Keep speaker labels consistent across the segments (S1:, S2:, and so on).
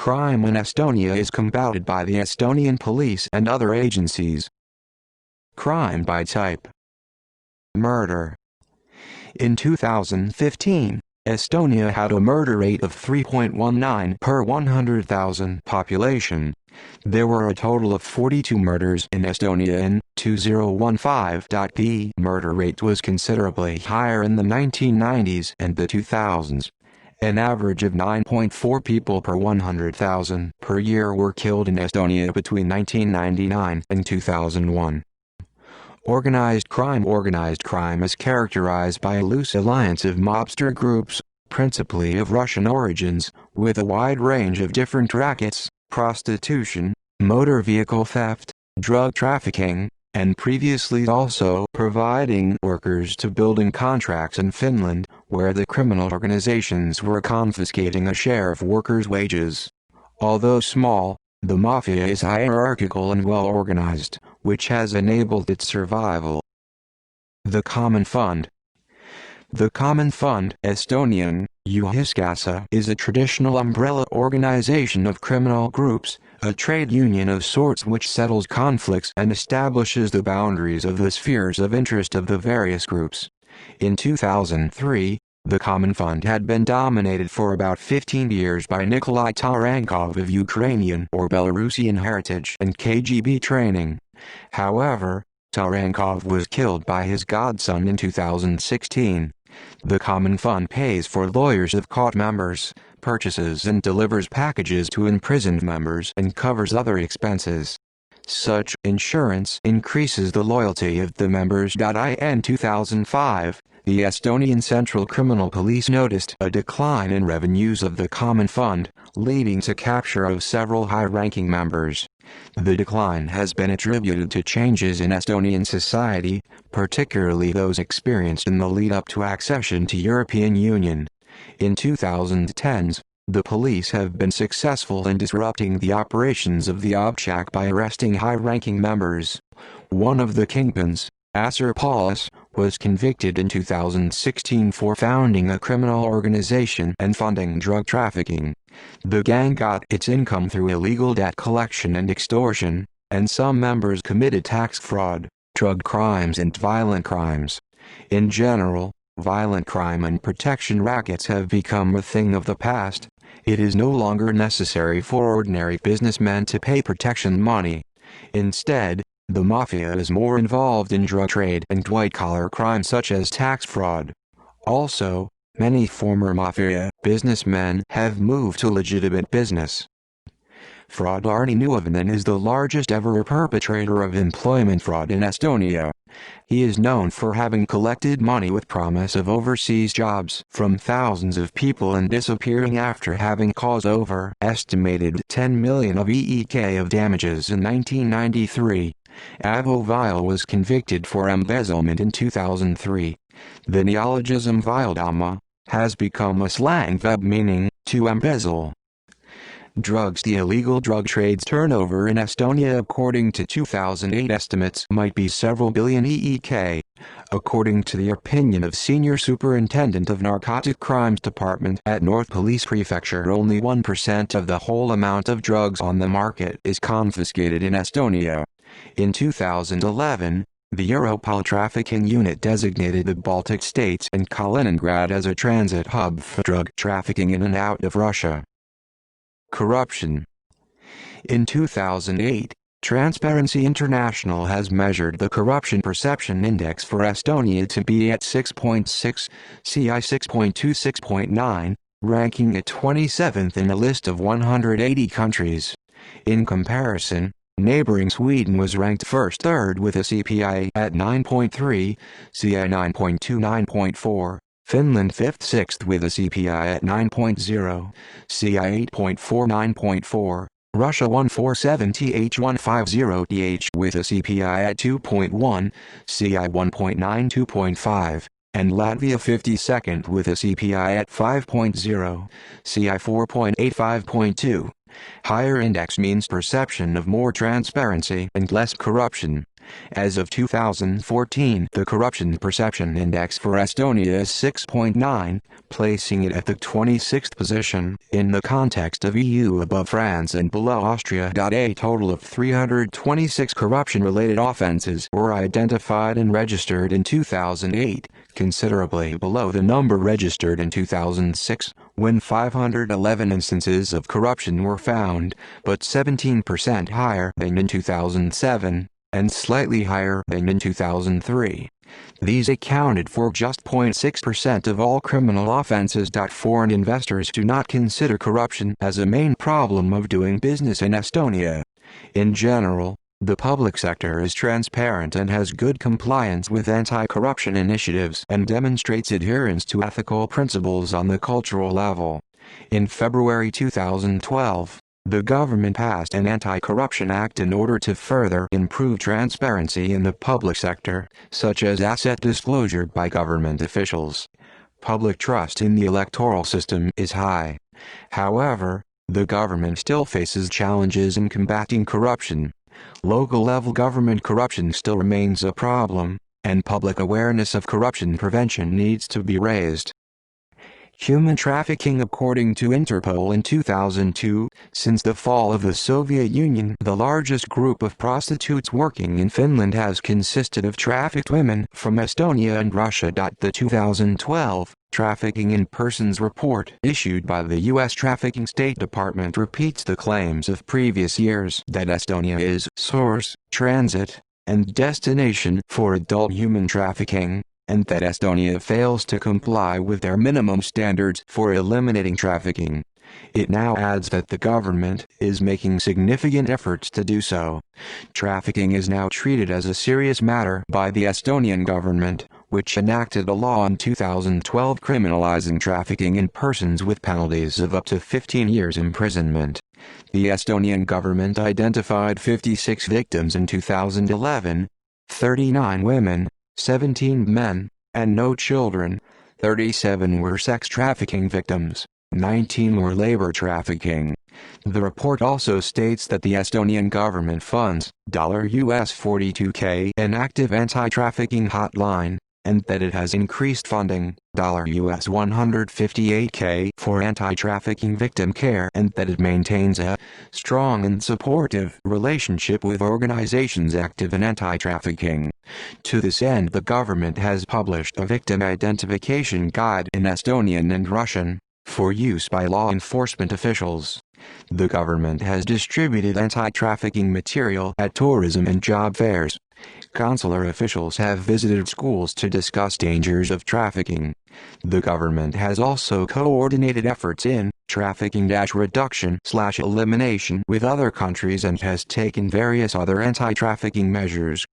S1: Crime in Estonia is combated by the Estonian police and other agencies. Crime by type. Murder. In 2015, Estonia had a murder rate of 3.19 per 100,000 population. There were a total of 42 murders in Estonia in 2015. The murder rate was considerably higher in the 1990s and the 2000s. An average of 9.4 people per 100,000 per year were killed in Estonia between 1999 and 2001. Organized crime is characterized by a loose alliance of mobster groups, principally of Russian origins, with a wide range of different rackets, prostitution, motor vehicle theft, drug trafficking, and previously also providing workers to building contracts in Finland, where the criminal organizations were confiscating a share of workers' wages. Although small, the mafia is hierarchical and well organized, which has enabled its survival. The Common Fund. The Common Fund, Estonian, Ühiskassa, is a traditional umbrella organization of criminal groups, a trade union of sorts which settles conflicts and establishes the boundaries of the spheres of interest of the various groups. In 2003, the Common Fund had been dominated for about 15 years by Nikolai Tarankov of Ukrainian or Belarusian heritage and KGB training. However, Tarankov was killed by his godson in 2016. The Common Fund pays for lawyers of caught members, purchases and delivers packages to imprisoned members and covers other expenses. Such insurance increases the loyalty of the members. In 2005, the Estonian Central Criminal Police noticed a decline in revenues of the Common Fund, leading to capture of several high-ranking members. The decline has been attributed to changes in Estonian society, particularly those experienced in the lead-up to accession to European Union. In 2010s, the police have been successful in disrupting the operations of the Obchak by arresting high-ranking members. One of the kingpins, Asser Paulus, was convicted in 2016 for founding a criminal organization and funding drug trafficking. The gang got its income through illegal debt collection and extortion, and some members committed tax fraud, drug crimes and violent crimes. In general, violent crime and protection rackets have become a thing of the past. It is no longer necessary for ordinary businessmen to pay protection money. Instead, the mafia is more involved in drug trade and white-collar crime such as tax fraud. Also, many former mafia businessmen have moved to legitimate business. Fraud. Arni Nuovanen is the largest ever perpetrator of employment fraud in Estonia. He is known for having collected money with promise of overseas jobs from thousands of people and disappearing after having caused over estimated 10 million of EEK of damages in 1993. Avo Vile was convicted for embezzlement in 2003. The neologism Vildama has become a slang verb meaning to embezzle. Drugs. The illegal drug trade's turnover in Estonia according to 2008 estimates might be several billion EEK. According to the opinion of Senior Superintendent of Narcotic Crimes Department at North Police Prefecture, only 1% of the whole amount of drugs on the market is confiscated in Estonia. In 2011, the Europol trafficking unit designated the Baltic states and Kaliningrad as a transit hub for drug trafficking in and out of Russia. Corruption. In 2008, Transparency International has measured the Corruption Perception Index for Estonia to be at 6.6, CI 6.26.9, ranking it 27th in a list of 180 countries. In comparison, neighboring Sweden was ranked third with a CPI at 9.3, CI 9.29.4. Finland 5th-6th with a CPI at 9.0, CI 8.49.4, Russia 147th-150th with a CPI at 2.1, CI 1.92.5, and Latvia 52nd with a CPI at 5.0, CI 4.85.2. Higher index means perception of more transparency and less corruption. As of 2014, the Corruption Perception Index for Estonia is 6.9, placing it at the 26th position in the context of EU, above France and below Austria. A total of 326 corruption-related offenses were identified and registered in 2008, considerably below the number registered in 2006, when 511 instances of corruption were found, but 17% higher than in 2007, and slightly higher than in 2003. These accounted for just 0.6% of all criminal offenses. Foreign investors do not consider corruption as a main problem of doing business in Estonia. In general, the public sector is transparent and has good compliance with anti-corruption initiatives and demonstrates adherence to ethical principles on the cultural level. In February 2012, the government passed an Anti-Corruption Act in order to further improve transparency in the public sector, such as asset disclosure by government officials. Public trust in the electoral system is high. However, the government still faces challenges in combating corruption. Local-level government corruption still remains a problem, and public awareness of corruption prevention needs to be raised. Human trafficking. According to Interpol in 2002, since the fall of the Soviet Union, the largest group of prostitutes working in Finland has consisted of trafficked women from Estonia and Russia. The 2012 Trafficking in Persons report issued by the U.S. Trafficking State Department repeats the claims of previous years that Estonia is source, transit, and destination for adult human trafficking, and that Estonia fails to comply with their minimum standards for eliminating trafficking. It now adds that the government is making significant efforts to do so. Trafficking is now treated as a serious matter by the Estonian government, which enacted a law in 2012 criminalizing trafficking in persons with penalties of up to 15 years imprisonment. The Estonian government identified 56 victims in 2011, 39 women, 17 men, and no children. 37 were sex trafficking victims. 19 were labor trafficking. The report also states that the Estonian government funds $42K an active anti-trafficking hotline, and that it has increased funding $158K for anti-trafficking victim care, and that it maintains a strong and supportive relationship with organizations active in anti-trafficking. To this end, the government has published a victim identification guide in Estonian and Russian, for use by law enforcement officials. The government has distributed anti-trafficking material at tourism and job fairs. Consular officials have visited schools to discuss dangers of trafficking. The government has also coordinated efforts in trafficking reduction/elimination with other countries and has taken various other anti-trafficking measures.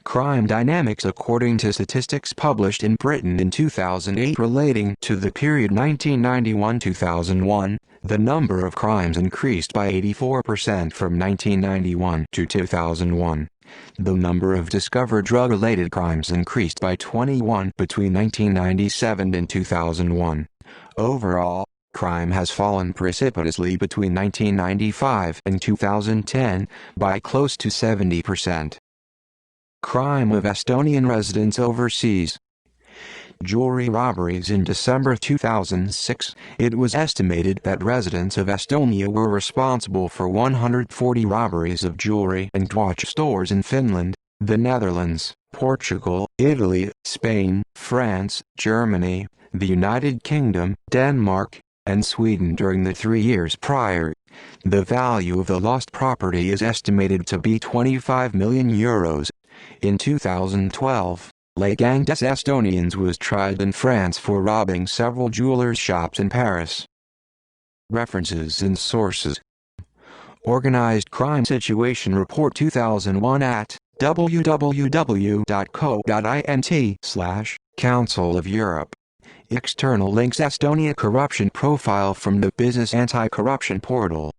S1: Crime dynamics. According to statistics published in Britain in 2008 relating to the period 1991-2001, the number of crimes increased by 84% from 1991 to 2001. The number of discovered drug-related crimes increased by 21% between 1997 and 2001. Overall, crime has fallen precipitously between 1995 and 2010 by close to 70%. Crime of Estonian residents overseas. Jewelry robberies. In December 2006, it was estimated that residents of Estonia were responsible for 140 robberies of jewelry and watch stores in Finland, the Netherlands, Portugal, Italy, Spain, France, Germany, the United Kingdom, Denmark, and Sweden during the 3 years prior. The value of the lost property is estimated to be €25 million. In 2012, Le Gang des Estoniens was tried in France for robbing several jewelers' shops in Paris. References and sources. Organized Crime Situation Report 2001 at www.co.int/Council of Europe. External links. Estonia Corruption Profile from the Business Anti-Corruption Portal.